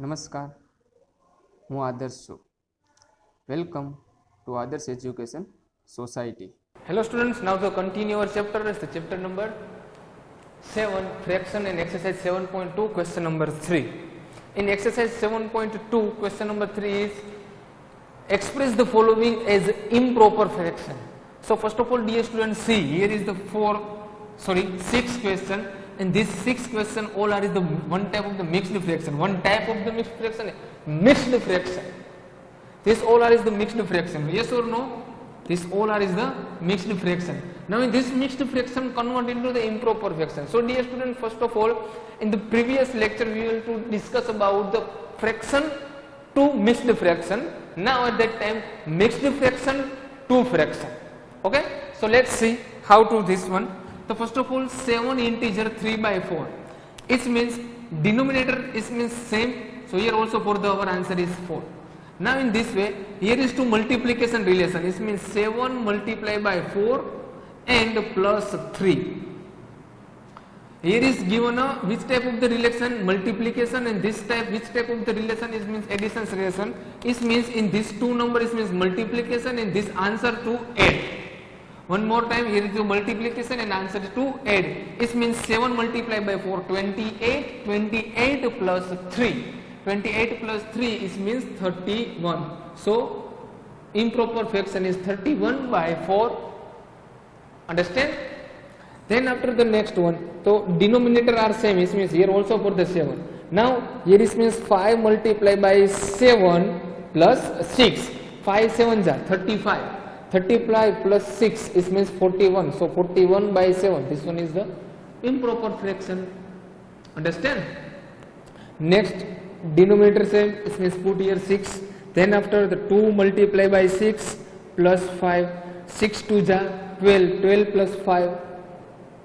નમસ્કાર, હું આદર્શ છું. વેલકમ ટુ આદર્શ education society. Hello students, now to continue our chapter is the chapter number 7, fraction, and exercise 7.2, question number 3. In exercise 7.2, question number 3 is express the following as improper fraction. So first of all, dear students, see here is the 6 question, and this 6 question all are is the one type of the mixed fraction. One type of the mixed fraction, mixed fraction. This all are is the mixed fraction. Yes or no? This all are is the mixed fraction. Now in this mixed fraction convert into the improper fraction. So dear student, first of all, in the previous lecture we will to discuss about the fraction to mixed fraction. Now at that time mixed fraction to fraction. Okay, so let's see how to this one. So first of all, 7 integer 3 by 4. It means denominator is means same. So here also for the our answer is 4. Now in this way, here is to multiplication relation. It means 7 multiplied by 4 and plus 3. Here is given a which type of the relation, multiplication, and this type which type of the relation is means addition relation. It means in this two number is means multiplication and this answer to add. One more time, here is the multiplication and answer to add. It means 7 multiplied by 4, 28, 28 plus 3. 28 plus 3 is means 31. So improper fraction is 31 by 4. Understand? Then after the next one, so denominator are same. It means here also for the 7. Now here is means 5 multiplied by 7 plus 6. 5 7s are 35. 35 plus 6 is means 41. So 41 by 7. This one is the improper fraction. Understand? Next, denominator same, it means put here 6. Then after the 2 multiply by 6 plus 5, 6 2 ja 12, 12 plus 5,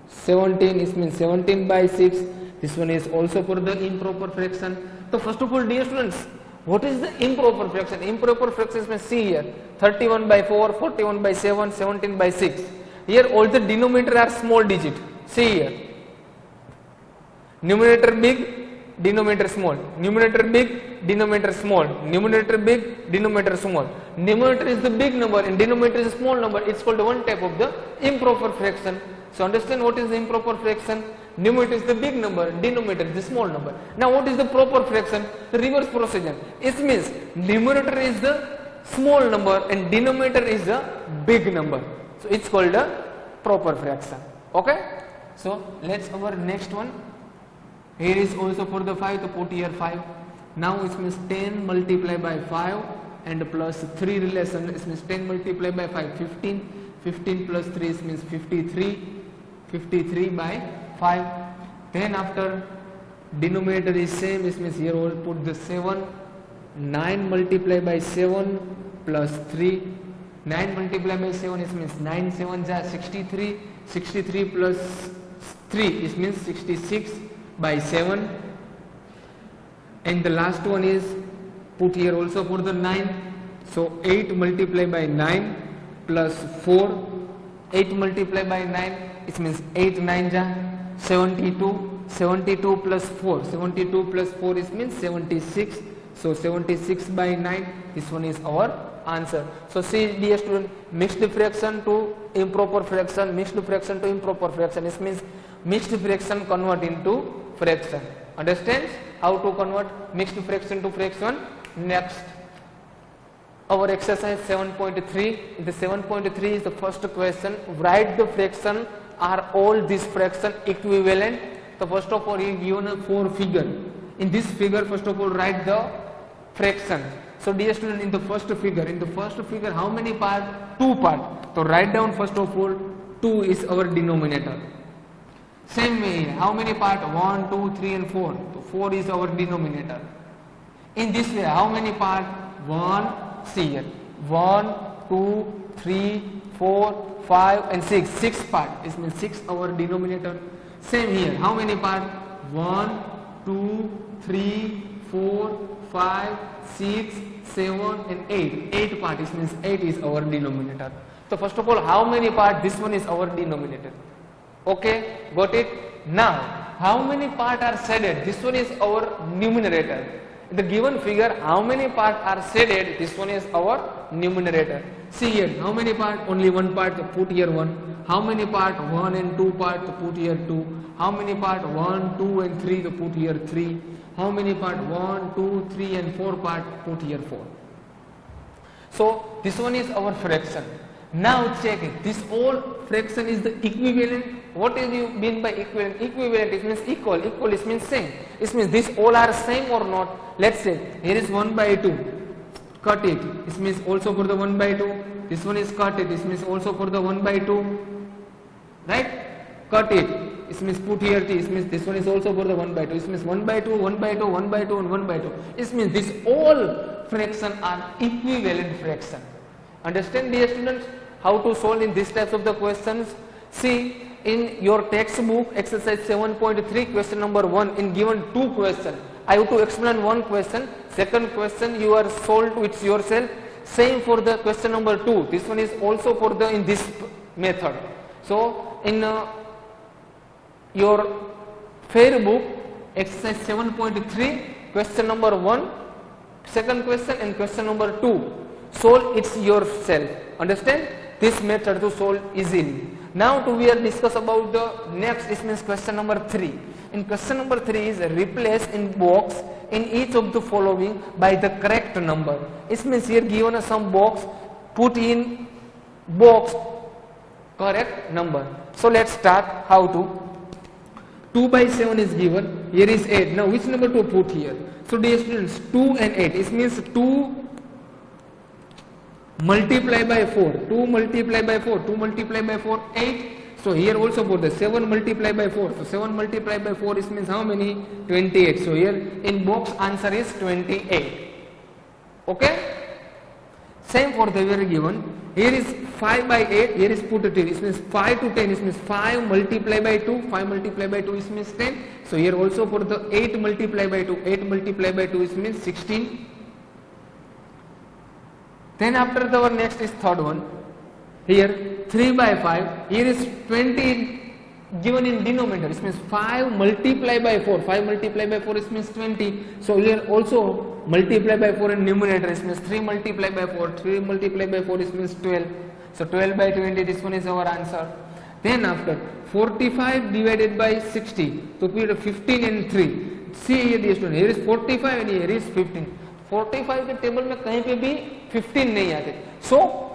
17, it means 17 by 6. This one is also for the improper fraction. So first of all, dear students, what is the improper fraction? Improper fraction means see here 31 by 4, 41 by 7, 17 by 6. Here all the denominator are small digit. See here, numerator big, denominator small, numerator big, denominator small, numerator big, denominator small. Numerator is the big number and denominator is a small number. It's called one type of the improper fraction. So understand what is the improper fraction? Numerator is the big number, denominator is the small number. Now what is the proper fraction? The reverse procedure. It means numerator is the small number and denominator is the big number. So it's called a proper fraction. Okay? So let's our next one. Here is also for the 5, to put here 5. Now it means 10 multiplied by 5 and plus 3 relation. It means 10 multiplied by 5, 15. 15 plus 3 is means 53. 53 by 5. Then after denominator is same. It means here we'll put the 7. 9 multiplied by 7 plus 3. 9 multiplied by 7 is means 9 7 ja 63. 63 plus 3 is means 66 by 7. And the last one is put here also for the 9. So 8 multiplied by 9 plus 4. 8 multiplied by 9 it means 8 9 ja 72. 72 plus 4. 72 plus 4 is means 76. So 76 by 9. This one is our answer. So see dear student, mixed fraction to improper fraction, mixed fraction to improper fraction. This means mixed fraction convert into fraction. Understand how to convert mixed fraction to fraction? Next, our exercise 7.3. The 7.3 is the first question. Write the fraction. Are all these fraction equivalent? So first of all, you given a 4 figure. In this figure, first of all, write the fraction. So dear student, in the first figure, how many part? 2 part. So write down first of all, 2 is our denominator. Same way, how many part? 1, 2, 3 and 4. So 4 is our denominator. In this way, how many part? 1, see here. 1, 2, 3, 4, 5 and 6. 6 part. It means 6 our denominator. Same here, how many part? 1, 2, 3, 4, 5, 6, 7 and 8. 8 part. It means 8 is our denominator. So first of all, how many part? This one is our denominator. Okay, got it? Now, how many part are shaded? This one is our numerator. the given figure, how many parts are shaded? This one is our numerator. See here, how many part? Only one part, so put here 1. How many part? 1 and 2 part, so put here 2. How many part? 1, 2 and 3, so put here 3. How many part? 1, 2, 3 and 4 part, put here 4. So this one is our fraction. Now check it. This whole fraction is the equivalent. What do you mean by equivalent? Equivalent, it means equal. Equal, it means same. It means this all are same or not. Let's say here is 1 by 2. Cut it. This means also for the 1 by 2. This one is cut it. This means also for the 1 by 2. Right? Cut it. This means put here t. This means this one is also for the 1 by 2. This means 1 by 2, 1 by 2, 1 by 2 and 1 by 2. This means this all fraction are equivalent fraction. Understand, dear students, how to solve in these types of the questions? See, in your textbook exercise 7.3 question number 1, in given 2 questions, I have to explain one question. Second question you are solved with yourself. Same for the question number 2. This one is also for the in this method. So in your fair book exercise 7.3 question number 1, second question and question number 2, solve it yourself. Understand? This method to solve easily. Now we are discuss about the next, this means question number 3. In question number 3 is replace in box in each of the following by the correct number. It means here given some box, put in box correct number. So let's start how to. 2 by 7 is given, here is 8. Now which number to put here? So dear students, 2 and 8, it means 2 multiply by 4, 2 multiply by 4, 2 multiply by 4, 8. So here also for the 7 multiply by 4, so 7 multiply by 4 is means how many? 28. So here in box answer is 28. Okay? Same for the very given. Here is 5 by 8, here is put 10, it means 5 to 10, it means 5 multiply by 2, 5 multiply by 2 is means 10. So here also for the 8 multiply by 2, 8 multiply by 2 is means 16. Then after our next is third one. Here 3 by 5. Here is 20 given in denominator. It means 5 multiply by 4. 5 multiply by 4 is means 20. So here also multiply by 4 in numerator. It means 3 multiply by 4. 3 multiply by 4 is means 12. So 12 by 20. This one is our answer. Then after 45 divided by 60. So we have 15 and 3. See here this one. Here is 45 and here is 15. 45 के table में कहीं पे भी 15 नहीं आते. So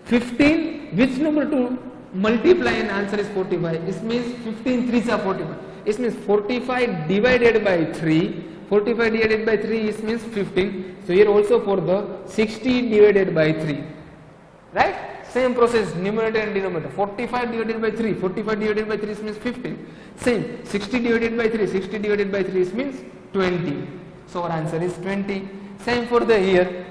15 which number to multiply and answer is 45. It means 15 3s are 45. It means 45 divided by 3. 45 divided by 3 is means 15. So here also for the 60 divided by 3. Right? Same process, numerator and denominator. 45 divided by 3. 45 divided by 3 is means 15. Same. 60 divided by 3. 60 divided by 3 is means 20. So our answer is 20. Same for the here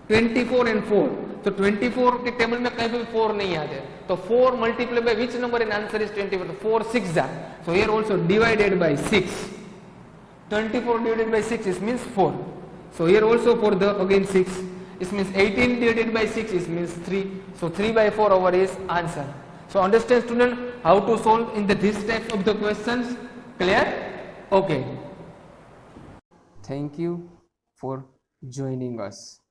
24 and 4. So 24 के table में कहीं पे 4 नहीं आते. तो 4 multiply by which number in answer is 24? तो 4 6 are. So here also divided by 6. 24 divided by 6 is means 4. So here also for the again 6. It means 18 divided by 6 is means 3. So 3 by 4 over is answer. So understand student how to solve in the this types of the questions. Clear? Okay. Thank you for joining us.